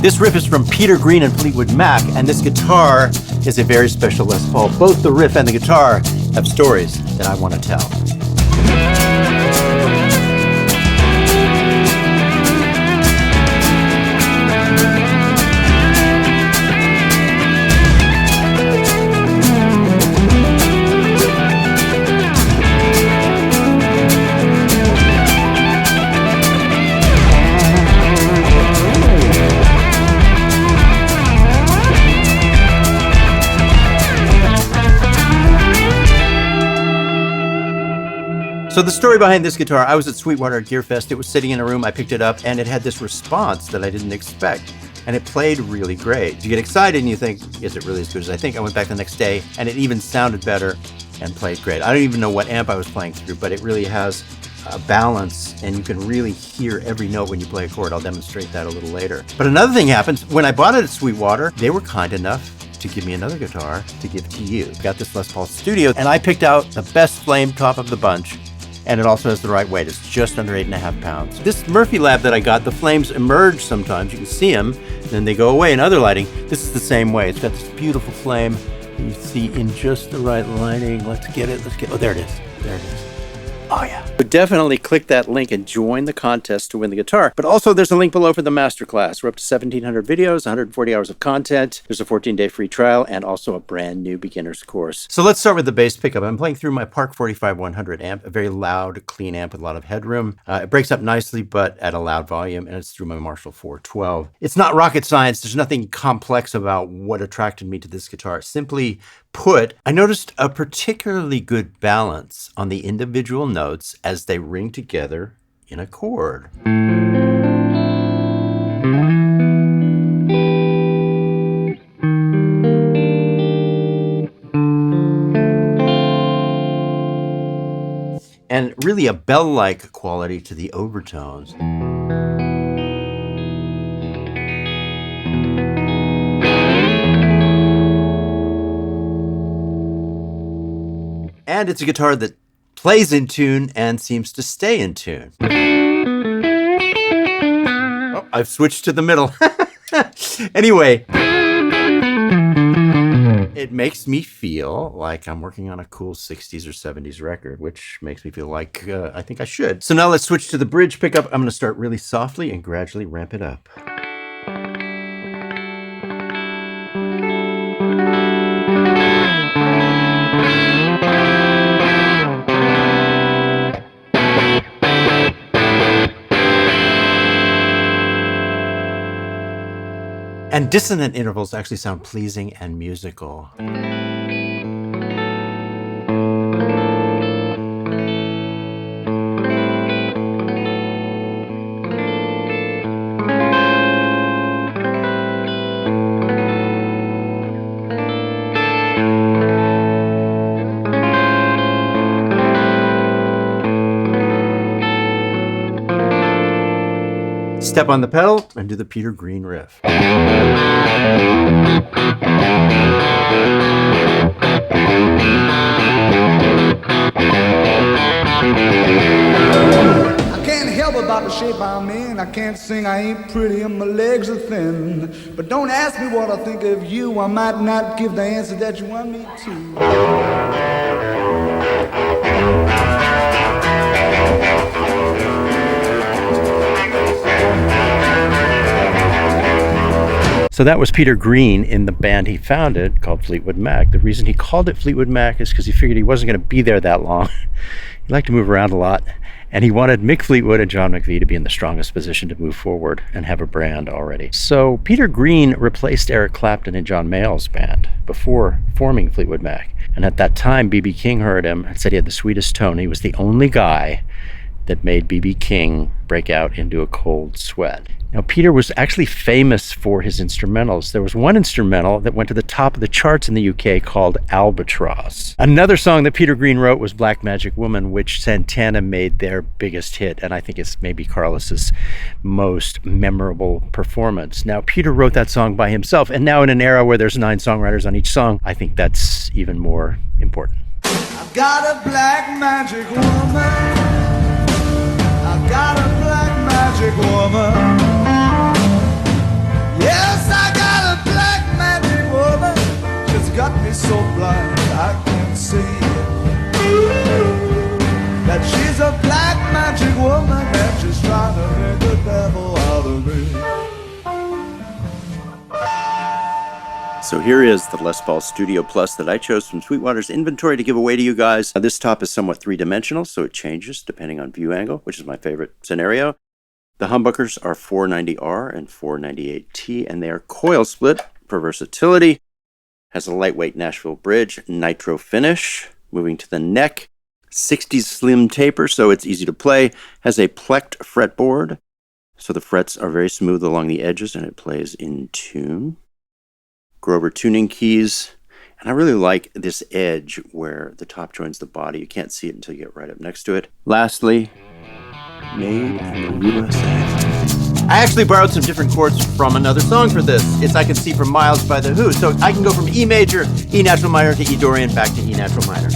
This riff is from Peter Green and Fleetwood Mac, and this guitar is a very special Les Paul. Both the riff and the guitar have stories that I want to tell. So the story behind this guitar, I was at Sweetwater at Gear Fest. It was sitting in a room, I picked it up, and it had this response that I didn't expect. And it played really great. You get excited and you think, is it really as good as I think? I went back the next day and it even sounded better and played great. I don't even know what amp I was playing through, but it really has a balance and you can really hear every note when you play a chord. I'll demonstrate that a little later. But another thing happens, when I bought it at Sweetwater, they were kind enough to give me another guitar to give to you. Got this Les Paul Studio and I picked out the best flame top of the bunch. And it also has the right weight. It's just under 8.5 pounds. This Murphy Lab that I got, the flames emerge sometimes. You can see them, then they go away in other lighting. This is the same way. It's got this beautiful flame that you see in just the right lighting. Let's get it. Oh, there it is. There it is. Oh, yeah. But definitely click that link and join the contest to win the guitar. But also there's a link below for the masterclass. We're up to 1,700 videos, 140 hours of content. There's a 14-day free trial and also a brand new beginner's course. So let's start with the bass pickup. I'm playing through my Park 45-100 amp, a very loud, clean amp with a lot of headroom. It breaks up nicely, but at a loud volume, and it's through my Marshall 412. It's not rocket science. There's nothing complex about what attracted me to this guitar. Simply put, I noticed a particularly good balance on the individual notes as they ring together in a chord. And really a bell-like quality to the overtones. And it's a guitar that plays in tune and seems to stay in tune. Oh, I've switched to the middle. Anyway, it makes me feel like I'm working on a cool 60s or 70s record, which makes me feel like I think I should. So now let's switch to the bridge pickup. I'm going to start really softly and gradually ramp it up. And dissonant intervals actually sound pleasing and musical. Step on the pedal and do the Peter Green riff. I can't help about the shape I'm in. I can't sing, I ain't pretty, and my legs are thin. But don't ask me what I think of you. I might not give the answer that you want me to. So that was Peter Green in the band he founded called Fleetwood Mac. The reason he called it Fleetwood Mac is because he figured he wasn't going to be there that long. He liked to move around a lot, and he wanted Mick Fleetwood and John McVie to be in the strongest position to move forward and have a brand already. So Peter Green replaced Eric Clapton in John Mayall's band before forming Fleetwood Mac. And at that time, B.B. King heard him and said he had the sweetest tone. He was the only guy that made B.B. King break out into a cold sweat. Now, Peter was actually famous for his instrumentals. There was one instrumental that went to the top of the charts in the UK called Albatross. Another song that Peter Green wrote was Black Magic Woman, which Santana made their biggest hit, and I think it's maybe Carlos's most memorable performance. Now, Peter wrote that song by himself, and now in an era where there's 9 songwriters on each song, I think that's even more important. I've got a black magic woman. I've got a black magic woman. Yes, I got a black magic woman. She's got me so blind I can't see that she's a black magic woman and she's trying to make the devil out of me. So here is the Les Paul Studio Plus that I chose from Sweetwater's inventory to give away to you guys. Now, this top is somewhat three-dimensional, so it changes depending on view angle, which is my favorite scenario. The humbuckers are 490R and 498T, and they are coil split for versatility. Has a lightweight Nashville bridge, nitro finish. Moving to the neck, 60s slim taper, so it's easy to play. Has a plecked fretboard, so the frets are very smooth along the edges, and it plays in tune. Grover tuning keys, and I really like this edge where the top joins the body. You can't see it until you get right up next to it. Lastly, made in the USA. I actually borrowed some different chords from another song for this. It's I Can See for Miles by The Who. So I can go from E major, E natural minor to E Dorian back to E natural minor.